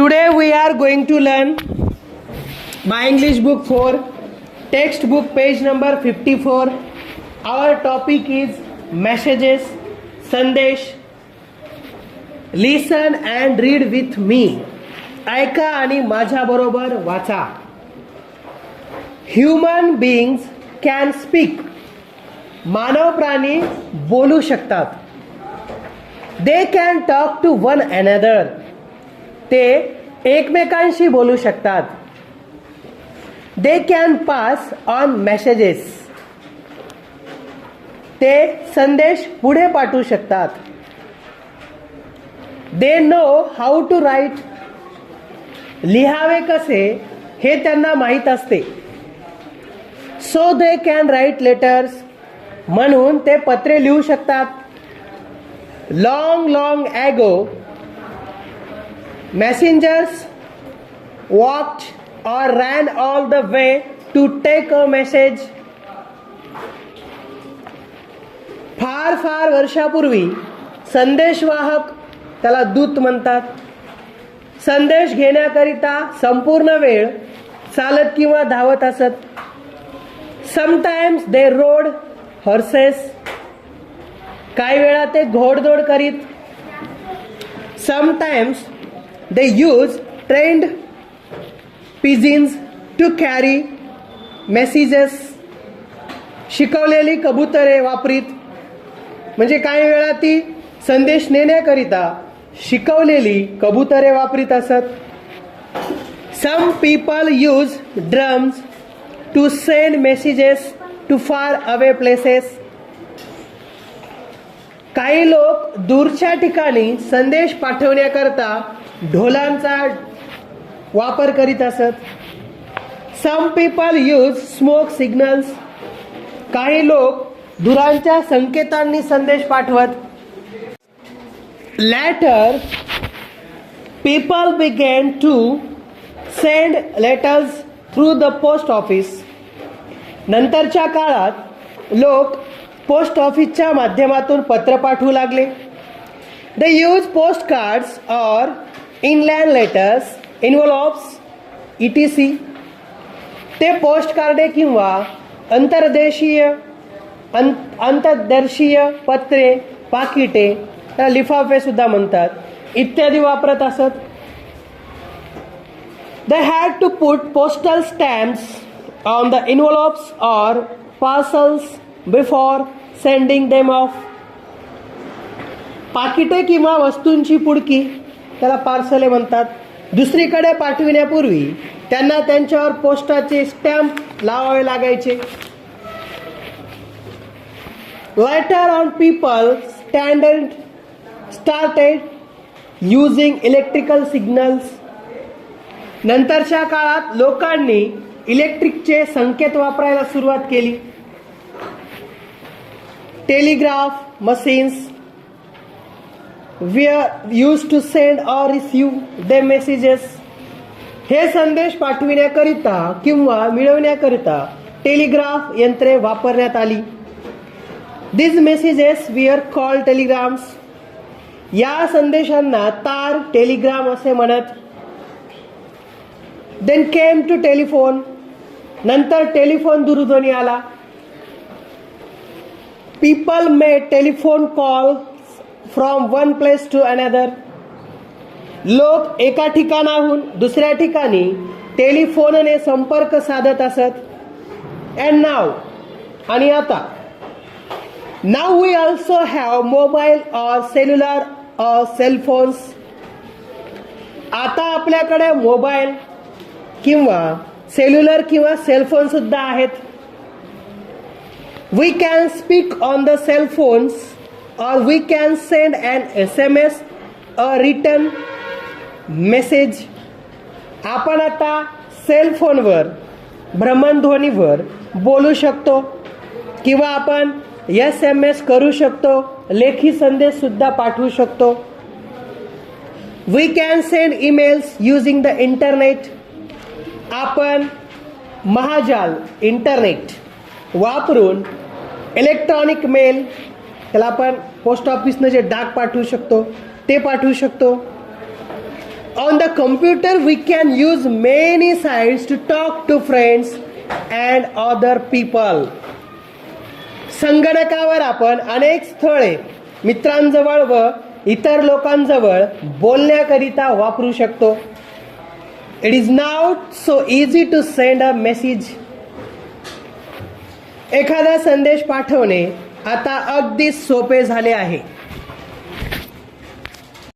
Today we are going to learn my English book 4, textbook page number 54. Our topic is messages, संदेश. Listen and read with me. ऐका आणि माझ्या बरोबर वाचा. Human beings can speak. मानव प्राणी बोलू शकतात. They can talk to one another. ते एकमेकांशी बोलू शकतात. They can pass on messages. ते संदेश पुढे पाठवू शकतात. They know how to write. लिहावे कसे हे त्यांना माहीत असते. So they can write letters. म्हणून ते पत्रे लिहू शकतात. Long ago, messengers walked or ran all the way to take a message. फार वर्षापूर्वी संदेशवाहक, त्याला दूत म्हणतात, संदेश घेण्याकरिता संपूर्ण वेळ चालत किंवा धावत असत. Sometimes they rode horses. काही वेळा ते घोडदौड करीत. Sometimes they use trained pigeons to carry messages. शिकवलेली कबुतरे वापरीत. म्हणजे काही वेळा ती संदेश नेण्याकरिता शिकवलेली कबुतरे वापरीत असत. Some people use drums to send messages to far away places. काही लोक दूरच्या ठिकाणी संदेश पाठवण्याकरता ढोलांचा वापर करीत असत. Some people use smoke signals. काही लोक धुरांच्या संकेतांनी संदेश पाठवत. Later, people began to send letters through the post office. नंतरच्या काळात लोक पोस्ट ऑफिसच्या माध्यमातून पत्र पाठवू लागले. They use postcards or inland letters, envelopes, etc. ते पोस्ट कार्डे किंवा अंतर्देशीय पत्रे, पाकिटे, लिफाफे सुद्धा म्हणतात, इत्यादी वापरत असत. They had to put postal stamps on the envelopes or parcels before sending them off. पाकिटे किंवा वस्तूंची पुडकी, त्याला पार्सले म्हणतात, दुसरीकडे पाठविण्यापूर्वी त्यांना त्यांच्यावर पोस्टाचे स्टॅम्प लावावे लागायचे. Later on, people started using electrical signals. नंतरच्या काळात लोकांनी इलेक्ट्रिकचे संकेत वापरायला सुरुवात केली. Telegraph machines were used to send or receive the messages. हे संदेश पाठविण्याकरिता किंवा मिळवण्याकरिता टेलिग्राफ यंत्रे वापरण्यात आली. These messages were called telegrams. या संदेशांना तार टेलिग्राम असे म्हणत. Then came to telephone. नंतर टेलिफोन दूरध्वनी आला. People made telephone calls from one place to another. लोक एका ठिकाणाहून दुसऱ्या ठिकाणी टेलिफोनने संपर्क साधत असत. And now, आणि आता, now we also have mobile or cellular or cell phones. आता आपल्याकडे मोबाईल किंवा सेल्युलर किंवा सेलफोन सुद्धा आहेत. We can speak on the cell phones or we can send an SMS or written message. आपण आता सेल फोनवर, भ्रमणध्वनीवर बोलू शकतो किंवा आपण SMS करू शकतो, लेखी संदेश सुद्धा पाठवू शकतो. We can send emails using the internet. आपण महाजाल, इंटरनेट वापरून इलेक्ट्रॉनिक मेल, त्याला आपण पोस्ट ऑफिसनं जे डाक पाठवू शकतो ते पाठवू शकतो. On the computer, we can use many sites to talk to friends and other people. संगणकावर आपण अनेक स्थळे मित्रांजवळ व इतर लोकांजवळ बोलण्याकरिता वापरू शकतो. It is now so easy to send a message. एखादा संदेश पाठवणे आता अगदी सोपे झाले आहे.